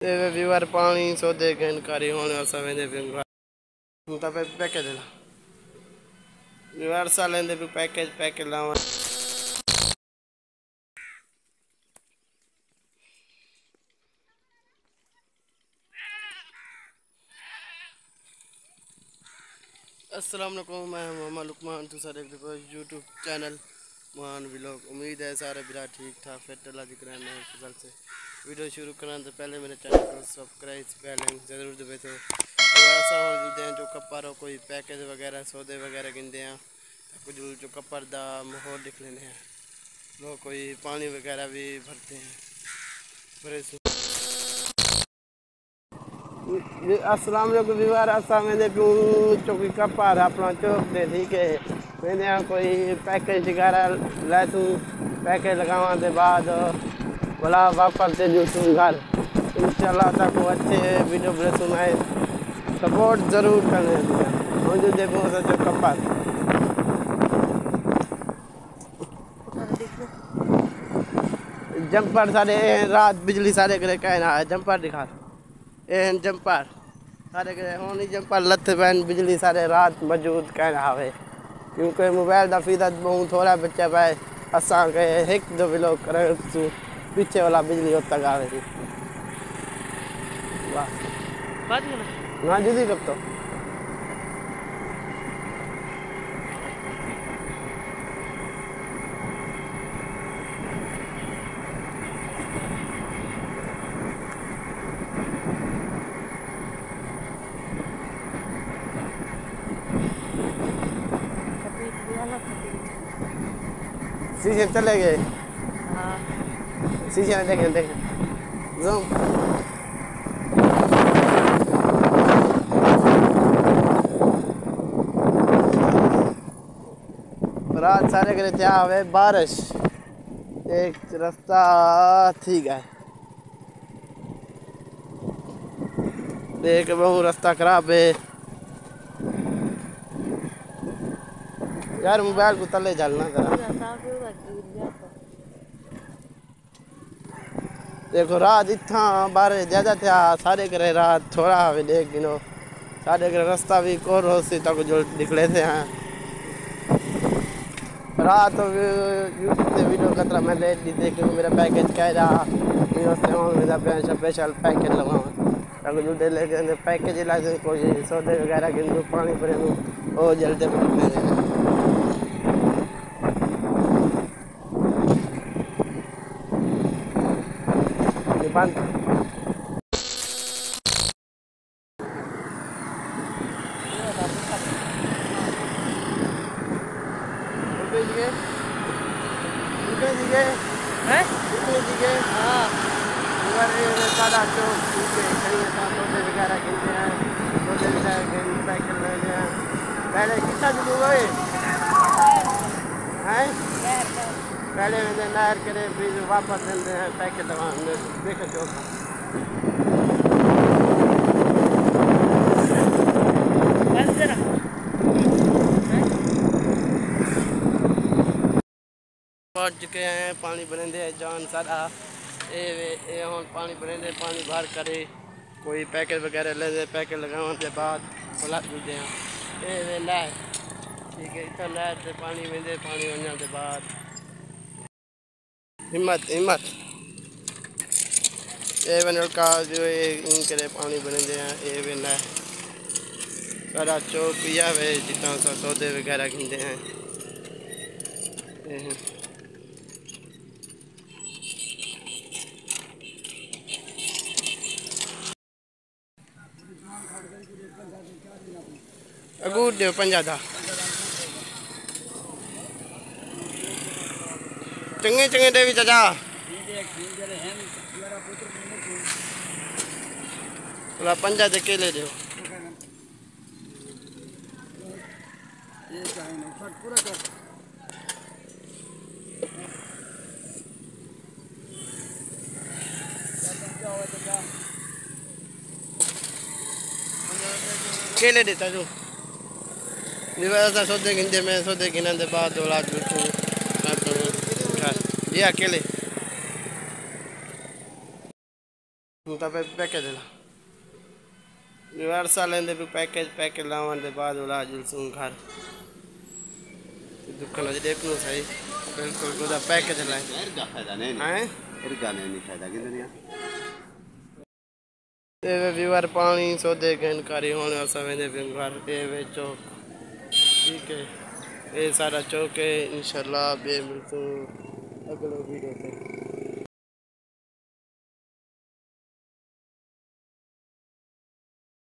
ये व्यूअर पानी सौदे कारी होने और सवेंदे भी तब पैकेज ला व्यूअर सा लेंदे भी पैकेज लावा अस्सलाम वालेकुम। मैं मोहम्मद लुकमान तो सारे यूट्यूब चैनल मान व्लॉग। उम्मीद है सारे बिरा ठीक ठाक फिट अल्लाह दी कराने फजल से। वीडियो शुरू करने से पहले मेरे चैनल को सब्सक्राइब पहले ज़रूर दबे तो ऐसा मौजूद हैं जो कपड़ कोई पैकेज वगैरह सौदे वगैरह गिनते हैं कुछ जो कपड़ का माहौल लिख लेने हैं लोग कोई पानी वगैरह भी भरते हैं बड़े अस्सलाम वालेकुम व्यूअर। असा मैंने चौकी कपार अपना चौक दे ठीक है मैंने कोई पैकेज वगैरह लैसू पैकेज लगाने के बाद बोला वापस से जो घर इंशाल्लाह तक अच्छे वीडियो बड़े सुनाए सपोर्ट ज़रूर करने मुझे देखो जो कपार जंपर सारे रात बिजली सारे करे कहना है जंपर दिखा एहन जंपर सारे करे होनी जंपर लत पैन बिजली सारे रात मौजूद कहना है क्योंकि मोबाइल का फीता बहुत थोड़ा बच्चा पाए असा के एक दो विलो कर पीछे वाला बिजली होता गावे थी वाह ना जुदी कब तो शीशे चले गए। हाँ शीशे में देखें देखें जूम रात सारे करे क्या हुए बारिश एक रास्ता ठीक है एक बहु रास्ता खराब है यार मोबाइल को तले जलना करा देखो रात इतना बारे ज़्यादा था सारे करे रात थोड़ा हवे देख गिनो सारे करे रास्ता भी कोर हो सी तक जो निकले थे हैं रात तो वीडियो खतरा मैं लेट दी थी क्योंकि मेरा पैकेज कह रहा मेरा स्पेशल पैकेज लगाऊँ तक जो दे लेके पैकेज ला कोई सौदे वगैरह गिन पानी भरे वो जल्दी पकड़ने बंद पहले कितना गए हैं पहले मैंने नहर करे फिर वापस देते हैं पैकेट देखे चौका पहुँच चुके हैं पानी बनेंदे जान सारा ये हम पानी बनेंदे पानी बाहर करे कोई पैकेट वगैरह ले पैकेट लगाने के बाद खुला दूसते हैं ये नहर ठीक है इतना नहर से पानी वेंदे पानी वजन के बाद हिम्मत हिम्मत ये बनल का जो इनके पानी बनेंदे हैं ये बना सारा चौक पिया वे जितना सा सौदे वगैरह गिनते हैं अगूट दे 50 था चंगे चंगे देवी चाचा बोला 50 दे के ले दो केले देता जो सौदे गिनते में सौदे गिनने के बाद 2 लाख ये अकेले तो पैकेज ला यूनिवर्सल लेंदे भी पैकेज लावन दे बाद वाला जुलसूं घर दुकान आज देखनो सही बिल्कुल गुदा पैकेज लाए इरगा फायदा नहीं हैं इरगा नहीं फायदा कि दुनिया ये विवर पानी सौदे जानकारी होने असा वेंदे पे घर ए वे चौक ठीक है ये सारा चौक है इंशाल्लाह बे मिलतूं अगले वीडियो पे।